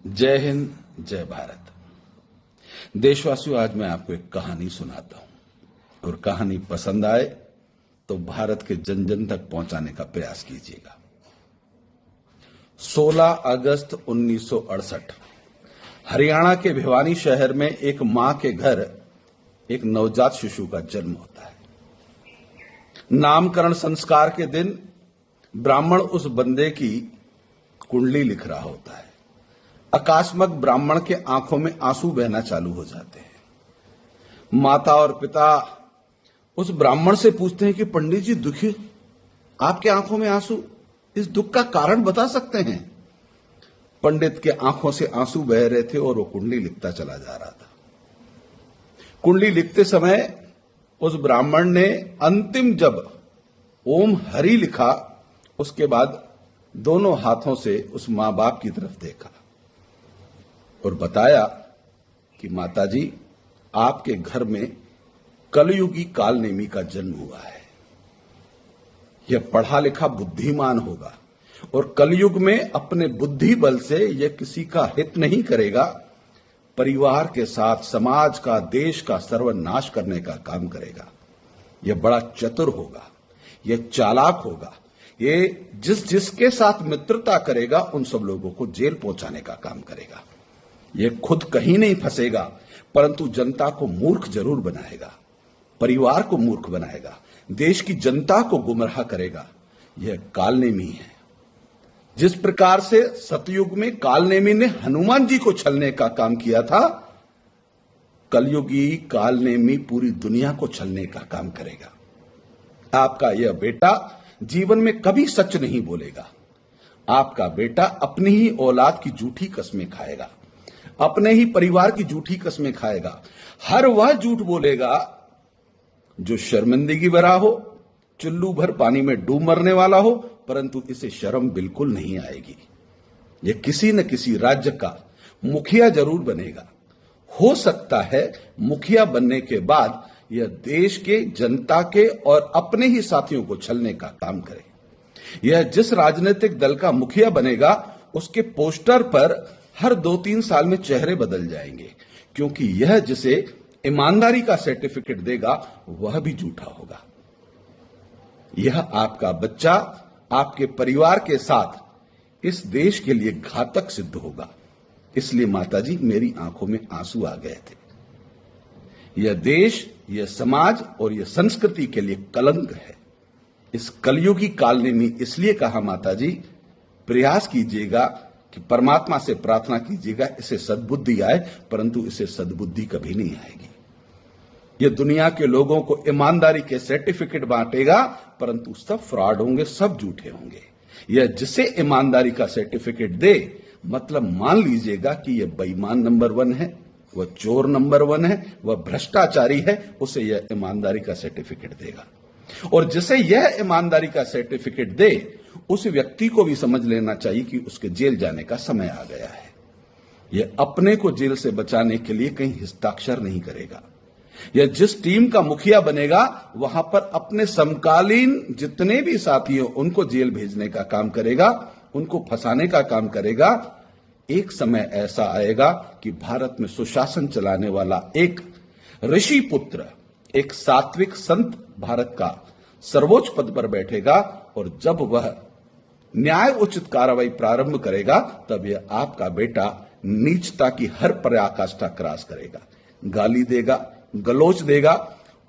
जय हिंद, जय भारत। देशवासियों, आज मैं आपको एक कहानी सुनाता हूं और कहानी पसंद आए तो भारत के जन जन तक पहुंचाने का प्रयास कीजिएगा। 16 अगस्त 1968 हरियाणा के भिवानी शहर में एक मां के घर एक नवजात शिशु का जन्म होता है। नामकरण संस्कार के दिन ब्राह्मण उस बंदे की कुंडली लिख रहा होता है। अकस्मात ब्राह्मण के आंखों में आंसू बहना चालू हो जाते हैं। माता और पिता उस ब्राह्मण से पूछते हैं कि पंडित जी, दुखी, आपके आंखों में आंसू, इस दुख का कारण बता सकते हैं? पंडित के आंखों से आंसू बह रहे थे और वो कुंडली लिखता चला जा रहा था। कुंडली लिखते समय उस ब्राह्मण ने अंतिम जब ओम हरि लिखा, उसके बाद दोनों हाथों से उस मां बाप की तरफ देखा और बताया कि माताजी, आपके घर में कलयुगी कालनेमी का जन्म हुआ है। यह पढ़ा लिखा बुद्धिमान होगा और कलयुग में अपने बुद्धि बल से यह किसी का हित नहीं करेगा, परिवार के साथ समाज का, देश का सर्वनाश करने का काम करेगा। यह बड़ा चतुर होगा, यह चालाक होगा, ये जिसके साथ मित्रता करेगा उन सब लोगों को जेल पहुंचाने का काम करेगा। ये खुद कहीं नहीं फंसेगा, परंतु जनता को मूर्ख जरूर बनाएगा, परिवार को मूर्ख बनाएगा, देश की जनता को गुमराह करेगा। यह कालनेमी है। जिस प्रकार से सतयुग में कालनेमी ने हनुमान जी को छलने का काम किया था, कलयुगी कालनेमी पूरी दुनिया को छलने का काम करेगा। आपका यह बेटा जीवन में कभी सच नहीं बोलेगा। आपका बेटा अपनी ही औलाद की झूठी कस्में खाएगा, अपने ही परिवार की झूठी कस्में खाएगा। हर वह झूठ बोलेगा जो शर्मिंदगी भरा हो, चुल्लू भर पानी में डूब मरने वाला हो, परंतु इसे शर्म बिल्कुल नहीं आएगी। यह किसी न किसी राज्य का मुखिया जरूर बनेगा। हो सकता है मुखिया बनने के बाद यह देश के, जनता के और अपने ही साथियों को छलने का काम करे। यह जिस राजनीतिक दल का मुखिया बनेगा, उसके पोस्टर पर हर 2-3 साल में चेहरे बदल जाएंगे, क्योंकि यह जिसे ईमानदारी का सर्टिफिकेट देगा वह भी झूठा होगा। यह आपका बच्चा आपके परिवार के साथ इस देश के लिए घातक सिद्ध होगा। इसलिए माताजी, मेरी आंखों में आंसू आ गए थे। यह देश, यह समाज और यह संस्कृति के लिए कलंक है। इस कलयुगी कालनेमी इसलिए कहा माताजी, प्रयास कीजिएगा कि परमात्मा से प्रार्थना कीजिएगा इसे सद्बुद्धि आए, परंतु इसे सद्बुद्धि कभी नहीं आएगी। यह दुनिया के लोगों को ईमानदारी के सर्टिफिकेट बांटेगा, परंतु सब फ्रॉड होंगे, सब झूठे होंगे। यह जिसे ईमानदारी का सर्टिफिकेट दे, मतलब मान लीजिएगा कि यह बेईमान नंबर 1 है, वह चोर नंबर 1 है, वह भ्रष्टाचारी है, उसे यह ईमानदारी का सर्टिफिकेट देगा। और जिसे यह ईमानदारी का सर्टिफिकेट दे, उस व्यक्ति को भी समझ लेना चाहिए कि उसके जेल जाने का समय आ गया है। यह अपने को जेल से बचाने के लिए कहीं हस्ताक्षर नहीं करेगा। यह जिस टीम का मुखिया बनेगा, वहां पर अपने समकालीन जितने भी साथी हो उनको जेल भेजने का काम करेगा, उनको फंसाने का काम करेगा। एक समय ऐसा आएगा कि भारत में सुशासन चलाने वाला एक ऋषि पुत्र, एक सात्विक संत भारत का सर्वोच्च पद पर बैठेगा, और जब वह न्याय उचित कार्रवाई प्रारंभ करेगा, तब यह आपका बेटा नीचता की हर पराकाष्ठा क्रॉस करेगा, गाली देगा, गलोच देगा,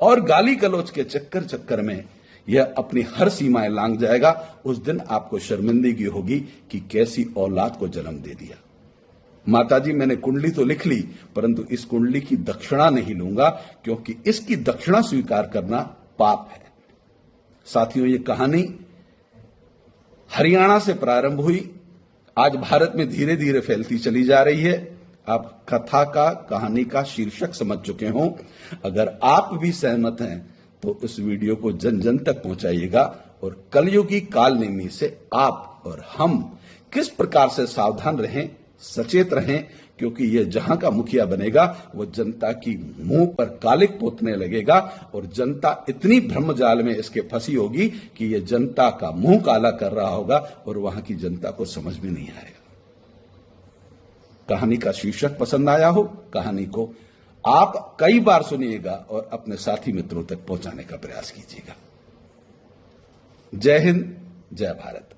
और गाली गलोच के चक्कर में यह अपनी हर सीमाएं लांघ जाएगा। उस दिन आपको शर्मिंदगी होगी कि कैसी औलाद को जन्म दे दिया। माताजी, मैंने कुंडली तो लिख ली, परंतु इस कुंडली की दक्षिणा नहीं लूंगा, क्योंकि इसकी दक्षिणा स्वीकार करना पाप है। साथियों, ये कहानी हरियाणा से प्रारंभ हुई, आज भारत में धीरे धीरे फैलती चली जा रही है। आप कथा का, कहानी का शीर्षक समझ चुके हों। अगर आप भी सहमत हैं तो इस वीडियो को जन जन तक पहुंचाइएगा और कलयुगी कालनेमी से आप और हम किस प्रकार से सावधान रहें, सचेत रहें, क्योंकि यह जहां का मुखिया बनेगा वो जनता की मुंह पर कालिक पोतने लगेगा और जनता इतनी भ्रमजाल में इसके फंसी होगी कि यह जनता का मुंह काला कर रहा होगा और वहां की जनता को समझ में नहीं आएगा। कहानी का शीर्षक पसंद आया हो, कहानी को आप कई बार सुनिएगा और अपने साथी मित्रों तक पहुंचाने का प्रयास कीजिएगा। जय हिंद, जय भारत।